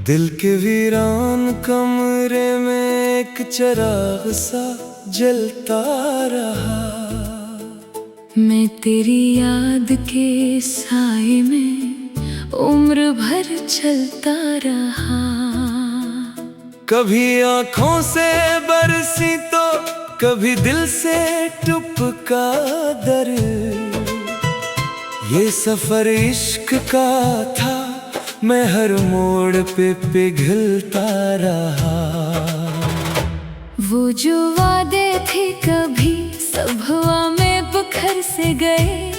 दिल के वीरान कमरे में एक चिराग सा जलता रहा। मैं तेरी याद के साए में उम्र भर चलता रहा। कभी आँखों से बरसी तो कभी दिल से टपका दर्द। ये सफर इश्क का था, मैं हर मोड़ पे पिघलता रहा। वो जो वादे थे कभी सब हवा में बिखर से गए।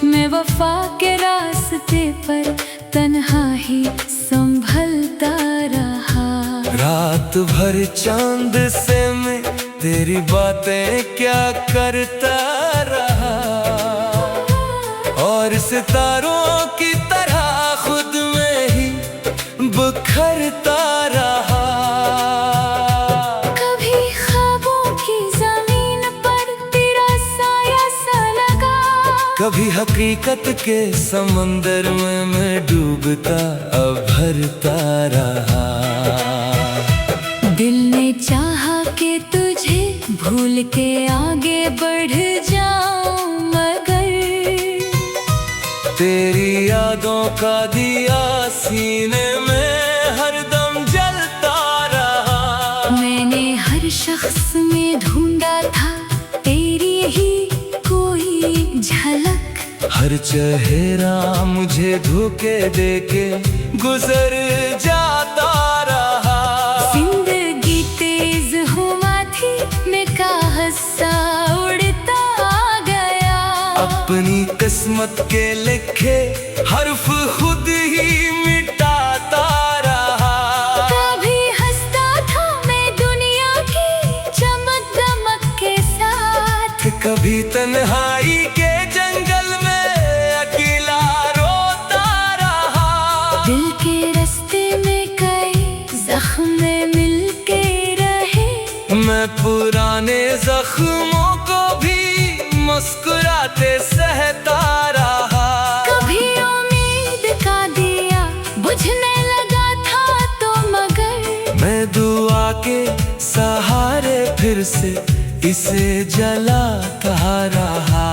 मैं वफा के रास्ते पर तन्हा ही संभलता रहा। रात भर चांद से मैं तेरी बातें क्या करता रहा, और सितारों की तरह खुद में ही बिखरता रहा। कभी ख्वाबों की जमीन पर तेरा साया सा लगा। कभी हकीकत के समंदर में मैं डूबता भरता रहा। दिल ने चाहा कि तुझे भूल के आगे बढ़ जाऊं, मगर तेरी यादों का दिया सीने में हरदम जलता रहा। मैंने हर शख्स में ढूंढा था तेरी ही कोई झलक। हर चेहरा मुझे धोखे देके गुजर जाता रहा। जिंदगी तेज हुआ थी, मैं कागज सा उड़ता गया। अपनी किस्मत के लिखे हर्फ खुद ही मिटाता रहा। कभी हंसता था मैं दुनिया की चमक दमक के साथ। कभी तन्हाई के जंगल में अकेला रोता रहा। दिल के रास्ते में कई जख्म मिलके रहे। मैं पुराने जख्मों को भी मुस्कुराते सहता रहा। कभी उम्मीद का दिया बुझने लगा था तो मगर मैं दुआ के सहारे फिर से इसे जलाता रहा।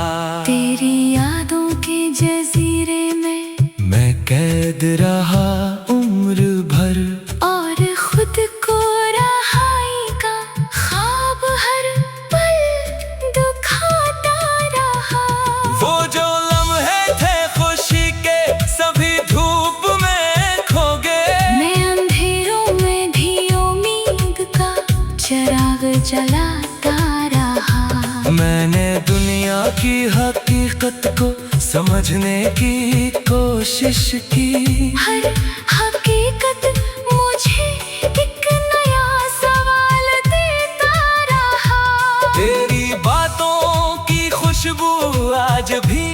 तेरी यादों के जजीरे में मैं कैद रहा उम्र भर, और खुद को रहाई का ख्वाब हर पल दुखाता रहा। वो जो लम्हे थे खुशी के सभी धूप में खो गए। मैं अंधेरों में भी उम्मीद का चिराग जलाता रहा। मैंने दुनिया की हकीकत को समझने की कोशिश की। हर हकीकत मुझे एक नया सवाल देता रहा। तेरी बातों की खुशबू आज भी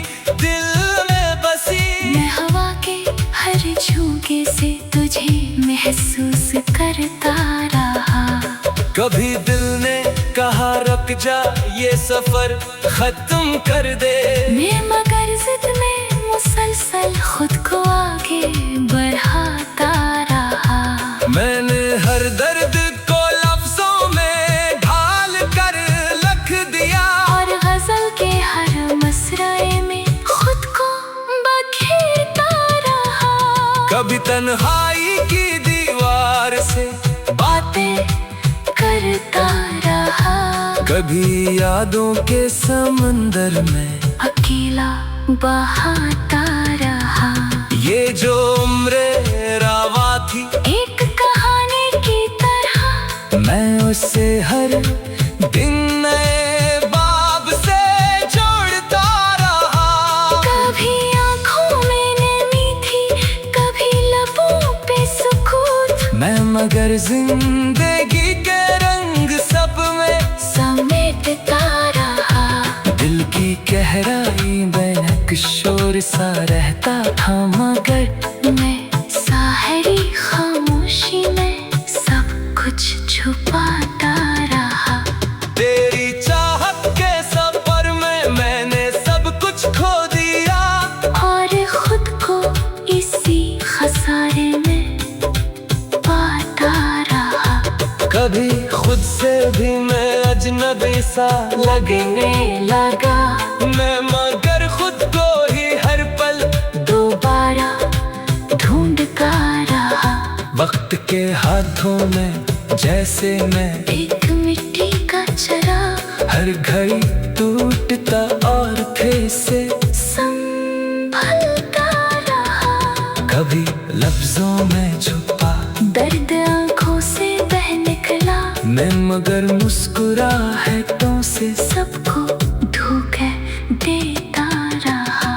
दिल में बसी। मैं हवा के हर झोंके से तुझे महसूस करता रहा। कभी दिल ने कहा रुक जा, ये सफर खत्म कर दे। मैं मगर जिद में मुसलसल खुद को आगे बढ़ाता रहा। मैंने हर दर्द को लफ्जों में ढाल कर लिख दिया, और गजल के हर मसरे में खुद को बखेरता रहा। कभी तन्हाई की दीवार से बातें करता रहा। कभी यादों के समंदर में अकेला बहाता रहा। ये जो उम्र रवा थी एक कहानी की तरह, मैं उसे हर दिन नए बाब से जोड़ता रहा। कभी आँखों में नमी थी, कभी लबों पे सुकूत। मैं मगर जिंदगी के रंग सब में समेटता रहा। दिल की गहराई में शोर सा रहता था, मगर मैं साहरी खामोशी में सब कुछ छुपाता रहा। तेरी चाहत के सब भी मैं अजनबी सा लगने लगा मैं, मगर खुद को ही हर पल दोबारा ढूंढता रहा। वक्त के हाथों में जैसे मैं एक मिट्टी का चराग, हर घड़ी टूटता और फिर से संभलता रहा। कभी लफ्जों में छुपा दर्द आंखों से बह निकला, मैं मगर मुस्कुराहटों से सबको धोखे देता रहा।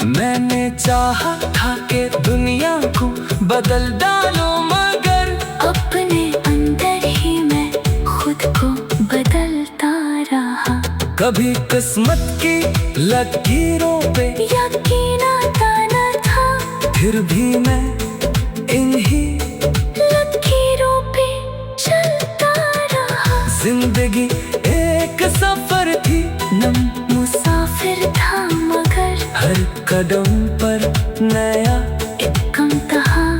मैंने चाहा था कि दुनिया को बदल डालूं, मगर अपने अंदर ही मैं खुद को बदलता रहा। कभी किस्मत की लकीरों पे यकीन आता न था, फिर भी मैं इन्हीं लकीरों पे चलता रहा। जिंदगी एक सफर थी, नम मुसाफिर था मगर हर कदम पर नया एक इम्तिहां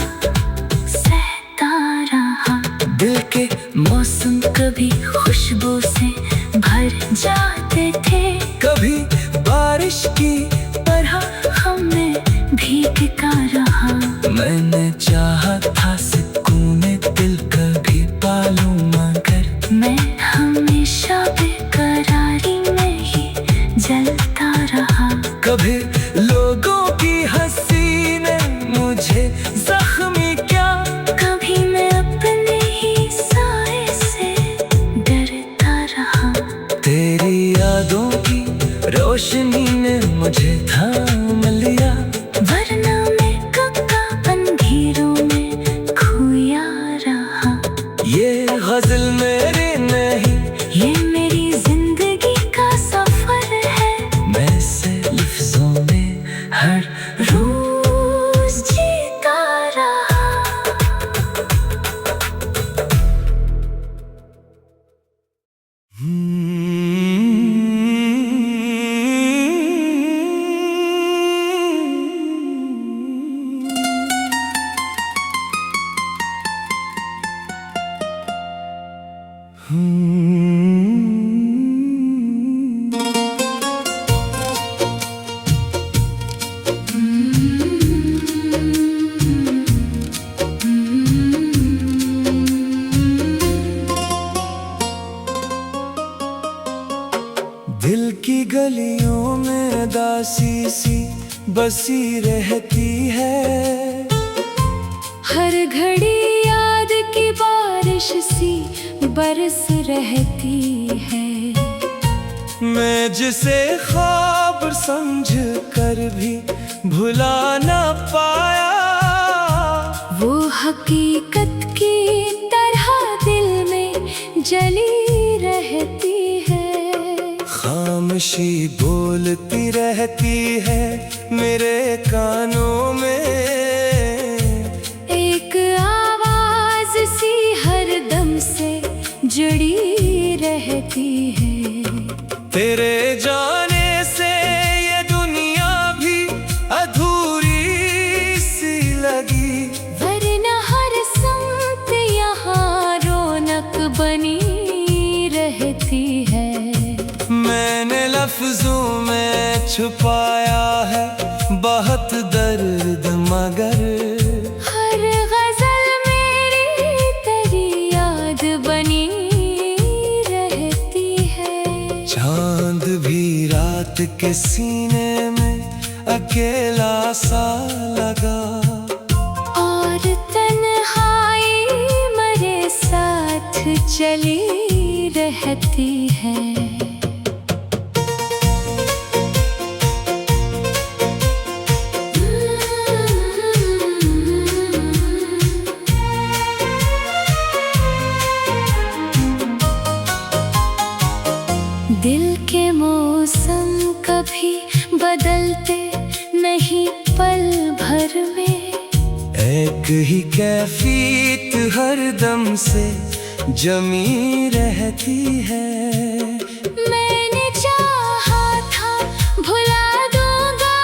सहता रहा। दिल के मौसम कभी खुशबू से भर जाते थे, कभी बारिश की तरह हमें भीगता रहा। मैंने चाहा था सुकून दिल कभी पालूं, मगर मैं हमेशा बेकरारी में ही जलता रहा। कभी लोगों की हंसी ने मुझे जख्मी किया, कभी मैं अपने ही साए से डरता रहा। तेरी यादों की रोशनी ने मुझे थाम लिया, वरना मैं कक्का अंधेरों में खोया रहा। ये गजल मेरी नहीं, ये मेरी जिंदगी का सफर है, मैं से लफ्जों में हर रोज जीता रहा। दिल की गलियों में दासी सी बसी रहती है, हर घड़ी याद की बारिश सी बरस रहती है। मैं जिसे ख्वाब समझ कर भी भुला ना पाया, वो हकीकत की तरह दिल में जली रहती है। खामोशी बोलती रहती है मेरे कानों में, एक आवाज सी हर दम से जुड़ी रहती है। तेरे जाने से ये दुनिया भी अधूरी सी लगी, वरना हर संत यहाँ रौनक बनी रहती है। मैंने लफ्जों में छुपाया है बहुत दर्द, मगर हर गजल मेरी तेरी याद बनी रहती है। चांद भी रात के सीने में अकेला सा लगा, और तन्हाई मेरे साथ चली रहती है। दिल के मौसम कभी बदलते नहीं पल भर में, एक ही कैफियत हर दम से जमी रहती है। मैंने चाहा था भुला दूंगा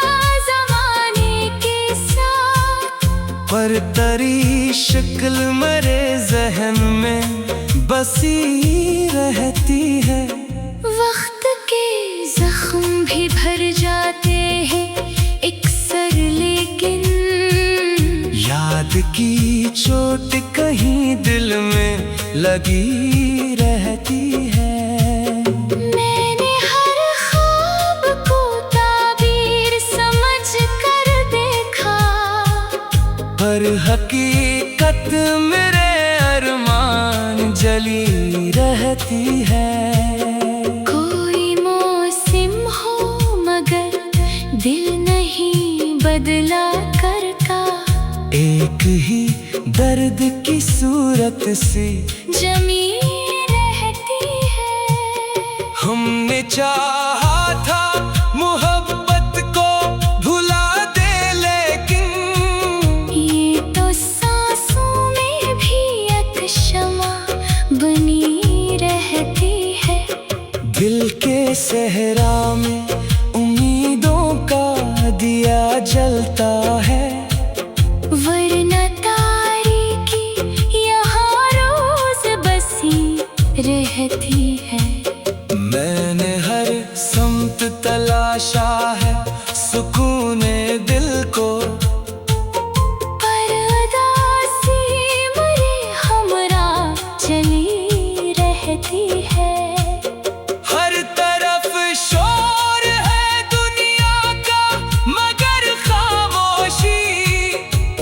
ज़माने के साथ, पर तेरी शक्ल मेरे जहन में बसी रहती है। वक्त के जख्म भी भर जाते हैं एक सर, लेकिन याद की चोट कहीं दिल में लगी रहती है। मैंने हर ख्वाब को ताबीर समझ कर देखा, पर हकीकत मेरे अरमान जली रहती है। कोई मौसम हो मगर दिल नहीं बदला करता, एक ही दर्द की सूरत से जमी रहती है। हमने चाहा था मोहब्बत को भुला दे, लेकिन ये तो सांसों में भी एक शमा बनी रहती है। दिल के सहरा में उम्मीदों का दिया जलता है। वरना तारीकी यहाँ रोज बसी रहती है। मैंने हर समत तलाशा है सुकूने दिल को, पर उदासी मेरे हमरा चली रहती है। हर तरफ शोर है दुनिया का मगर खामोशी,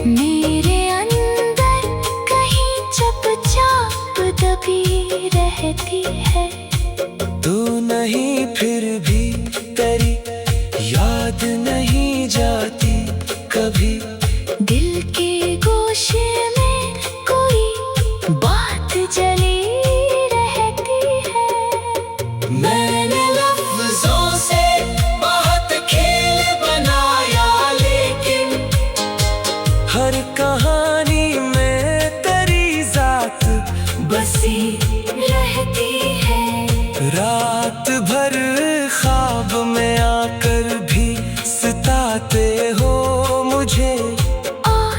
मेरे अंदर कहीं चुपचाप दबी रहती है। तू नहीं फिर भी तेरी याद नहीं जाती कभी। दिल के गोशे में कोई बात जली रहती है। मैंने लफ्जों से बहुत खेल बनाया, लेकिन हर कहानी में तेरी जात बसी रहती है। रात भर ख्वाब में आकर भी सताते हो मुझे, और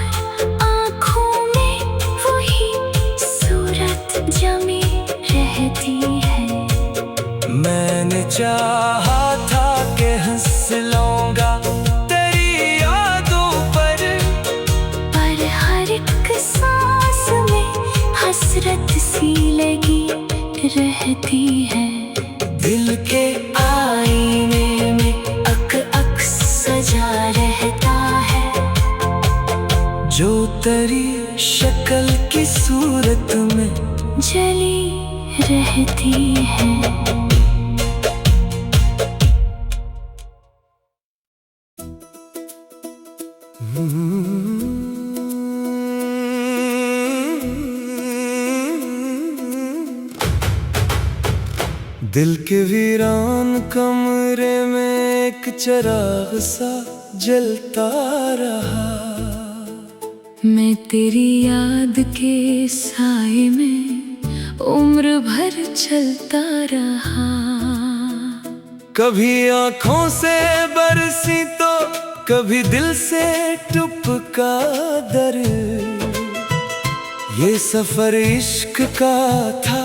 आँखों में वही सूरत जमी रहती है। मैंने चाहा था कि हंस लूंगा तेरी यादों पर हर एक सांस में हसरत सी लगी रहती है। दिल के आईने में अक्स सजा रहता है। जो तेरी शक्ल की सूरत में जली रहती है। दिल के वीरान कमरे में एक चिराग सा जलता रहा। मैं तेरी याद के साए में उम्र भर चलता रहा। कभी आँखों से बरसी तो कभी दिल से टुपका दर। ये सफर इश्क का था,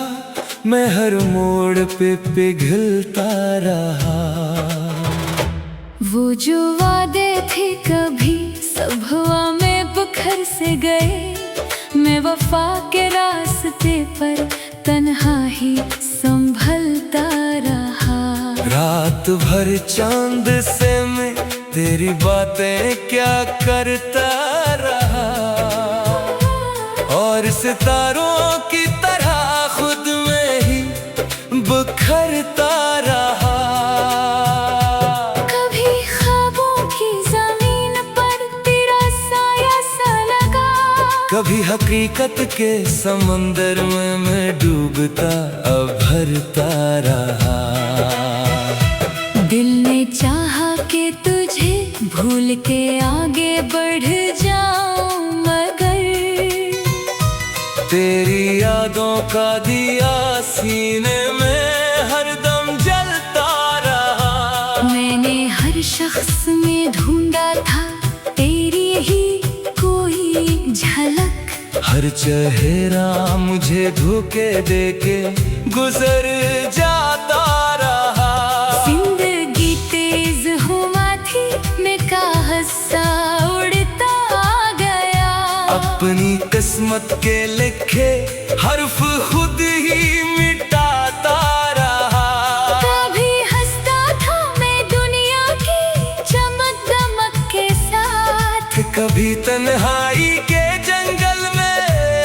मैं हर मोड़ पे पिघलता रहा। वो जो वादे थे कभी सब हवा में बिखर से गए। मैं वफा के रास्ते पर तन्हा ही संभलता रहा। रात भर चांद से मैं तेरी बातें क्या करता रहा, और सितारों की तरह खुद में ही बिखरता रहा। कभी ख्वाबों की जमीन पर तेरा साया सा लगा, कभी हकीकत के समंदर में मैं डूबता अब भरता रहा। दिल ने चाहा कि तुझे भूल के आगे बढ़ जाऊं, मगर तेरी यादों का दिया सीने में हरदम जलता रहा। मैंने हर शख्स में ढूंढा था तेरी ही कोई झलक। हर चेहरा मुझे धोखे देके गुजर जाता रहा। जिंदगी तेज हुआ थी मैं का हंसा उड़ता गया। अपनी किस्मत के लिखे हर्फ खुद ही मिटाता रहा। कभी हंसता था मैं दुनिया की चमक दमक के साथ, कभी तन्हाई के जंगल में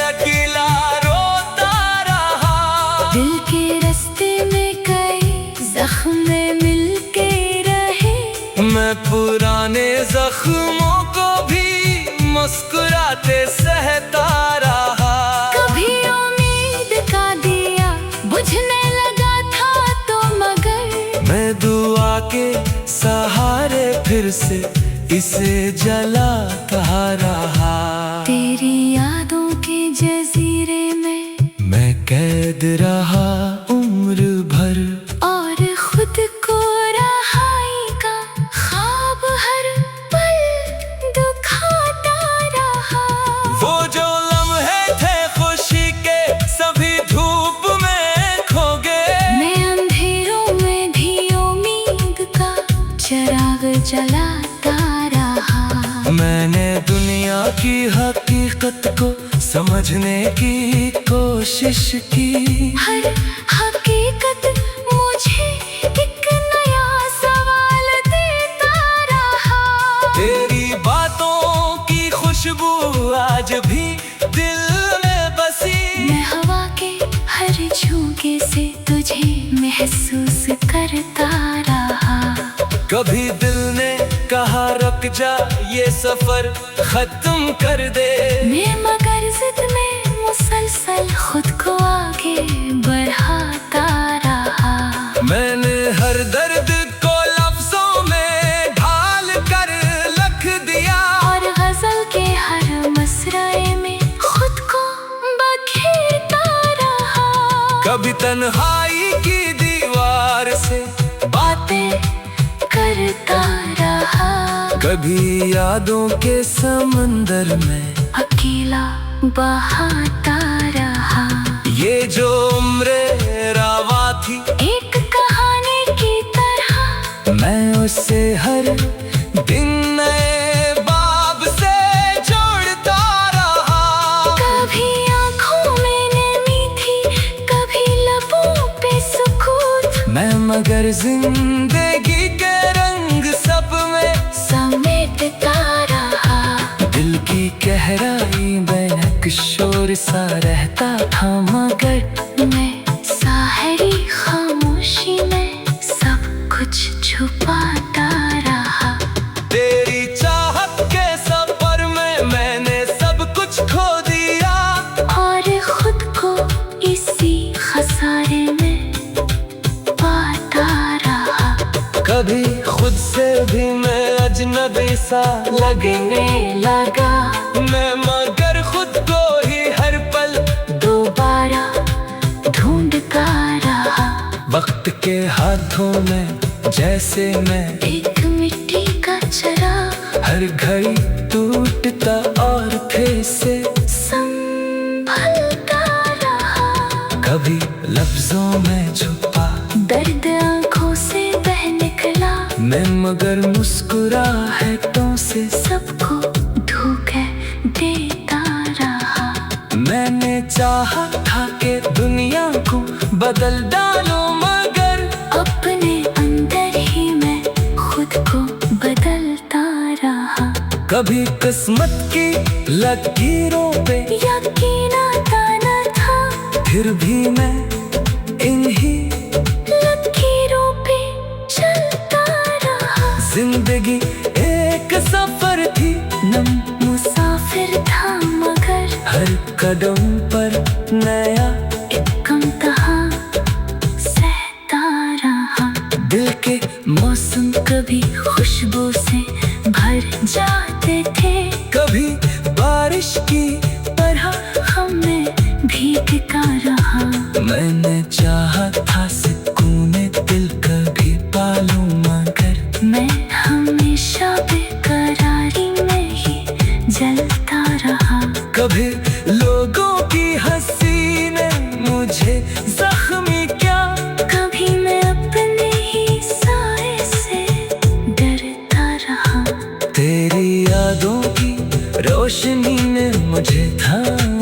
अकेला रोता रहा। दिल के रास्ते में कई जख्म मिलके रहे, मैं पुराने जख्मों को भी मुस्कुराते सहता रहा। कभी उम्मीद का दिया बुझने लगा था तो मगर, मैं दुआ के सहारे फिर से इसे जलाता रहा। तेरी यादों के जजीरे में मैं कैद रहा उम्र भर, और खुद को रहाई का ख्वाब हर पल दुखाता रहा। वो जो लम्हे थे खुशी के सभी धूप में खो गए। मैं अंधेरों में भी उम्मीद का चिराग जलाता रहा। मैंने दुनिया की हकीकत को समझने की कोशिश की। हर हकीकत मुझे एक नया सवाल देता रहा। तेरी बातों की खुशबू आज भी दिल में बसी। मैं हवा के हर झोंके से तुझे महसूस करता रहा। कभी दिल ने कहा रुक जा ये सफर खत्म कर दे। मैं मगर जिद में मुसलसल खुद को आगे बढ़ाता रहा। मैंने हर दर्द को लफ्जों में ढाल कर लिख दिया, और गजल के हर मसरे में खुद को बखेरता रहा। कभी तन्हाई की दीवार से बातें करता रहा, कभी यादों के समंदर में अकेला बहाता रहा। ये जो उम्र रावा थी एक कहानी की तरह, मैं उससे हर दिन नए बाब से जोड़ता रहा। कभी आँखों में नमी थी, कभी लबों पे सुकूत, मैं मगर जिंदगी के रंग सब में समेटता रहा। दिल की गहराई में एक शोर सा रहता था, मगर मैं साहरी खामोशी में सब कुछ छुपाता रहा। तेरी चाहत के सफर में मैंने सब कुछ खो दिया, और खुद को इसी खसारे में पाता रहा। कभी खुद से भी मैं अजनबी सा लगने लगा मैं मगर खुद को ही हर पल दोबारा ढूंढता रहा। वक्त के हाथों में जैसे मैं एक मिट्टी का चराग हर घड़ी टूटता और फिर से संभलता रहा। कभी लफ्जों में छुपा दर्द आंखों से बह निकला, मैं मगर मुस्कुराहटों से सबको धोखा देता रहा। मैंने चाहा था कि दुनिया को बदल डालो, मगर अपने अंदर ही मैं खुद को बदलता रहा। कभी किस्मत की लकीरों पे यकीन आता न था, फिर भी मैं इन्हीं लकीरों पे चलता रहा। जिंदगी एक सफर थी, नम मुसाफिर था मगर हर कदम पर नया एक इम्तिहान सहता रहा। दिल के मौसम कभी खुशबू से भर जाते थे, कभी बारिश की तरह हमें भीगता रहा। मैंने चाहा था सुकून दिल कभी पालूं, मगर मैं हमेशा बेकरारी में ही जलता रहा। कभी लोग थाम